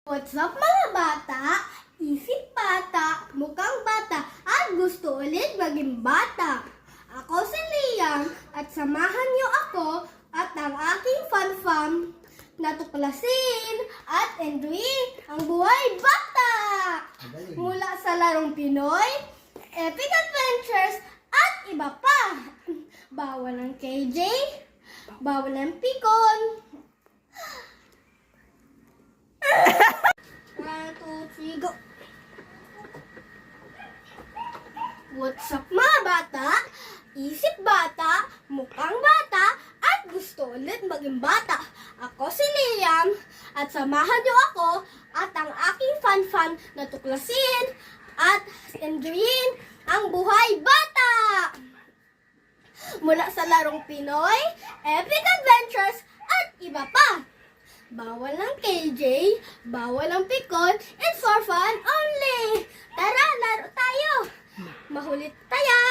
What's up mga bata? Isip bata, mukhang bata, at gusto ulit maging bata. Ako si Liam at samahan niyo ako at ang aking fun na tuklasin at enjoyin ang buhay bata. Mula sa larong Pinoy, epic adventures at iba pa. Bawal ang KJ, bawal ang pikon. 1, 2, 3, go! What's up mga bata? Isip bata, mukhang bata, at gusto ulit maging bata. Ako si Liam at samahan niyo ako at ang aking fun na tuklasin at enjoyin ang buhay bata. Mula sa larong Pinoy, epic adventures at iba pa. Bawal ang KJ, bawal ang pikon, it's for fun only. Tara, laro tayo. Mahulit taya.